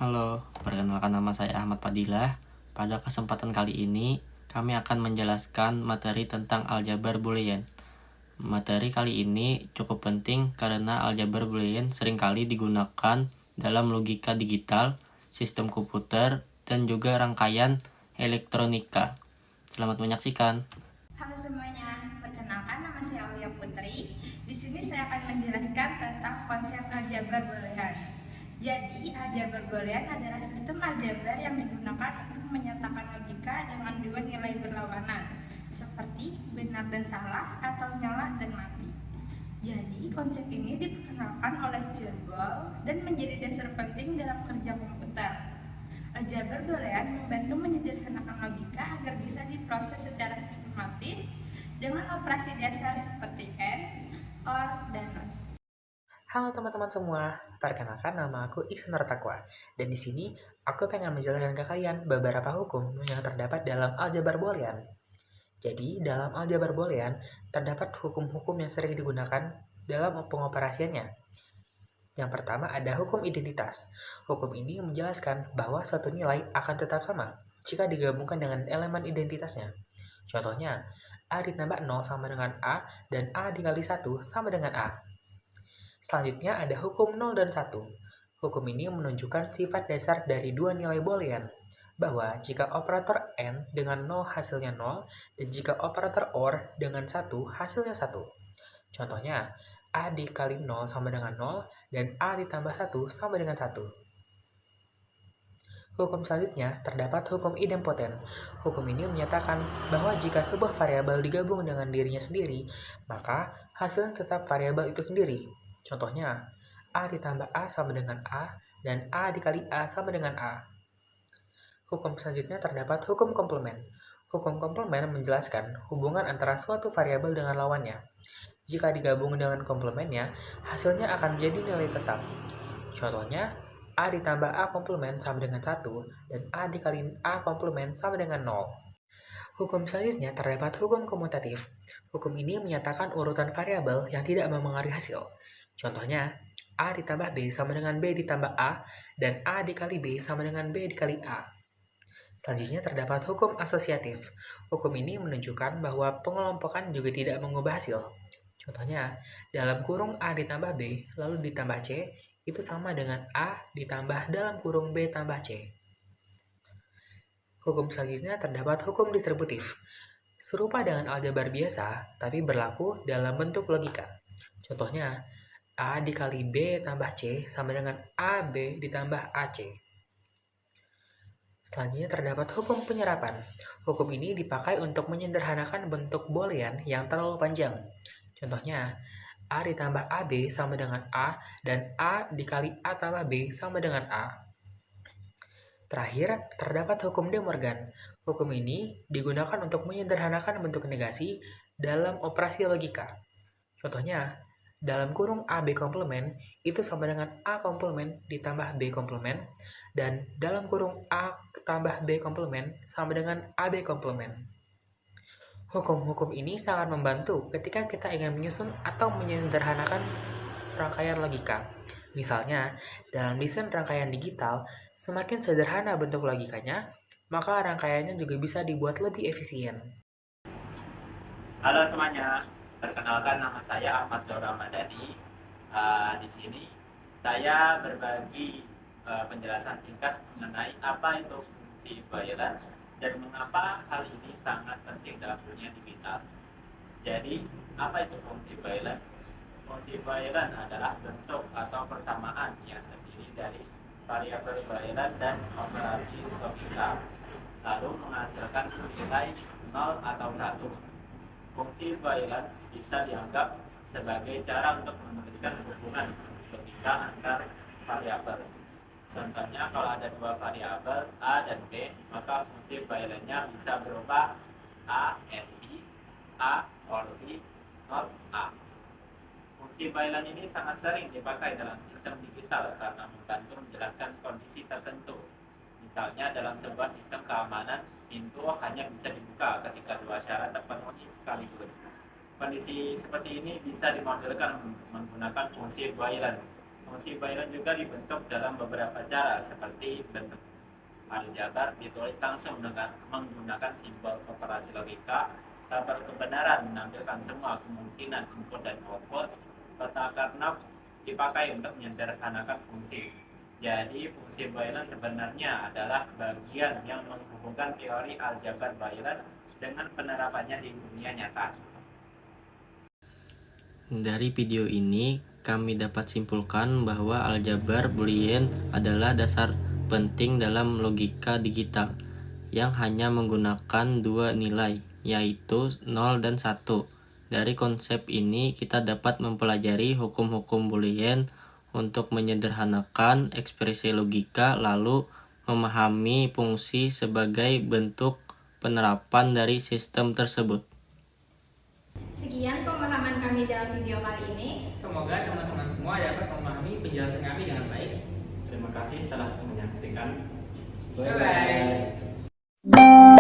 Halo, perkenalkan nama saya Ahmad Fadilah. Pada kesempatan kali ini, kami akan menjelaskan materi tentang aljabar boolean. Materi kali ini cukup penting karena aljabar boolean seringkali digunakan dalam logika digital, sistem komputer, dan juga rangkaian elektronika. Selamat menyaksikan. Halo semuanya, perkenalkan nama saya Aulia Putri. Di sini saya akan menjelaskan tentang konsep aljabar boolean. Jadi, aljabar boolean adalah sistem aljabar yang digunakan untuk menyatakan logika dengan dua nilai berlawanan, seperti benar dan salah atau nyala dan mati. Jadi, konsep ini diperkenalkan oleh John Ball dan menjadi dasar penting dalam kerja komputer. Aljabar boolean membantu menyederhanakan logika agar bisa diproses secara sistematis dengan operasi dasar seperti AND, OR, dan NOT. Halo teman-teman semua, perkenalkan nama aku Iksan Takwa. Dan di sini aku pengen menjelaskan ke kalian beberapa hukum yang terdapat dalam aljabar boolean. Jadi, dalam aljabar boolean terdapat hukum-hukum yang sering digunakan dalam pengoperasiannya. Yang pertama ada hukum identitas. Hukum ini menjelaskan bahwa suatu nilai akan tetap sama jika digabungkan dengan elemen identitasnya. Contohnya, A ditambah 0 sama dengan A dan A dikali 1 sama dengan A. Selanjutnya ada hukum 0 dan 1. Hukum ini menunjukkan sifat dasar dari dua nilai boolean, bahwa jika operator AND dengan 0 hasilnya 0, dan jika operator OR dengan 1 hasilnya 1. Contohnya, A dikali 0 sama dengan 0, dan A ditambah 1 sama dengan 1. Hukum selanjutnya terdapat hukum idempoten. Hukum ini menyatakan bahwa jika sebuah variabel digabung dengan dirinya sendiri, maka hasilnya tetap variabel itu sendiri. Contohnya, A ditambah A sama dengan A, dan A dikali A sama dengan A. Hukum selanjutnya terdapat hukum komplement. Hukum komplement menjelaskan hubungan antara suatu variabel dengan lawannya. Jika digabung dengan komplementnya, hasilnya akan menjadi nilai tetap. Contohnya, A ditambah A komplement sama dengan 1, dan A dikali A komplement sama dengan 0. Hukum selanjutnya terdapat hukum komutatif. Hukum ini menyatakan urutan variabel yang tidak mempengaruhi hasil. Contohnya, A ditambah B sama dengan B ditambah A, dan A dikali B sama dengan B dikali A. Selanjutnya terdapat hukum asosiatif. Hukum ini menunjukkan bahwa pengelompokan juga tidak mengubah hasil. Contohnya, dalam kurung A ditambah B, lalu ditambah C, itu sama dengan A ditambah dalam kurung B tambah C. Hukum selanjutnya terdapat hukum distributif. Serupa dengan aljabar biasa, tapi berlaku dalam bentuk logika. Contohnya, A dikali B tambah C sama dengan AB ditambah AC. Selanjutnya terdapat hukum penyerapan. Hukum ini dipakai untuk menyederhanakan bentuk boolean yang terlalu panjang. Contohnya, A ditambah AB sama dengan A, dan A dikali A tambah B sama dengan A. Terakhir, terdapat hukum De Morgan. Hukum ini digunakan untuk menyederhanakan bentuk negasi dalam operasi logika. Contohnya, dalam kurung AB komplement itu sama dengan A komplement ditambah B komplement, dan dalam kurung A tambah B komplement sama dengan AB komplement. Hukum-hukum ini sangat membantu ketika kita ingin menyusun atau menyederhanakan rangkaian logika. Misalnya, dalam desain rangkaian digital, semakin sederhana bentuk logikanya, maka rangkaiannya juga bisa dibuat lebih efisien. Halo semuanya, perkenalkan nama saya Ahmad Zohra Madani. Di sini saya berbagi penjelasan singkat mengenai apa itu fungsi Bayern dan mengapa hal ini sangat penting dalam dunia digital. Jadi, apa itu fungsi Bayern? Fungsi Bayern adalah bentuk atau persamaan yang terdiri dari variabel Bayern dan operasi logika, lalu menghasilkan nilai 0 atau 1. Fungsi Bayern bisa dianggap sebagai cara untuk menuliskan hubungan logika antar variabel. Contohnya, kalau ada dua variabel A dan B, maka fungsi Bayernnya bisa berupa A and B, A or B, not A. Fungsi Bayern ini sangat sering dipakai dalam sistem digital karena membantu menjelaskan kondisi tertentu. Misalnya dalam sebuah sistem keamanan, pintu hanya bisa dibuka ketika dua syarat terpenuhi sekaligus. Kondisi seperti ini bisa dimodelkan menggunakan fungsi Bayern. Fungsi Boolean juga dibentuk dalam beberapa cara, seperti bentuk aljabar ditulis langsung dengan menggunakan simbol operasi logika, tabel kebenaran menampilkan semua kemungkinan input dan output, peta Karnaugh dipakai untuk menyederhanakan fungsi. Jadi fungsi Boolean sebenarnya adalah bagian yang menghubungkan teori aljabar Boolean dengan penerapannya di dunia nyata. Dari video ini, kami dapat simpulkan bahwa aljabar Boolean adalah dasar penting dalam logika digital yang hanya menggunakan dua nilai, yaitu 0 dan 1. Dari konsep ini, kita dapat mempelajari hukum-hukum Boolean untuk menyederhanakan ekspresi logika, lalu memahami fungsi sebagai bentuk penerapan dari sistem tersebut. Sekian pemahaman kami dalam video kali ini. Semoga teman-teman semua dapat memahami penjelasan kami dengan baik. Terima kasih telah menyaksikan. Bye-bye.